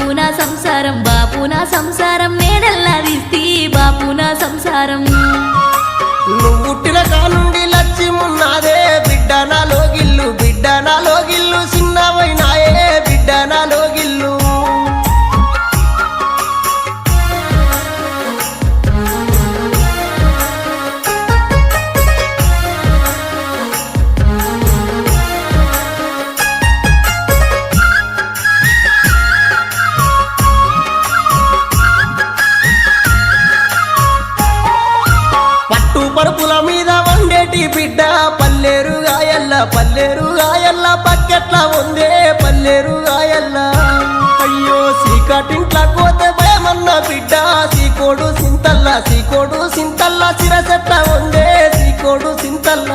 బాపు నా సంసారం బాపు నా సంసారం నేనెల్లా తీస్తి బాపు నా సంసారం నువ్వు పుట్టిన కానుండి లక్ష్యమున్నాదే బిడ్డ నాలో గిల్లు బిడ్డ నాలో గిల్లు చిన్నవైనాయే బిడ్డ నాలో గిల్లు పరుపుల మీద వండేటి బిడ్డ పల్లేరు గాయల్ల బకెట్ల ఉందే పల్లేరు గాయల్ల అయ్యో సీకటింట్ల కోతే భయమన్న బిడ్డ సీకోడు సింతల్ల సిరసెట్ల ఉందే సీకోడు సింతల్ల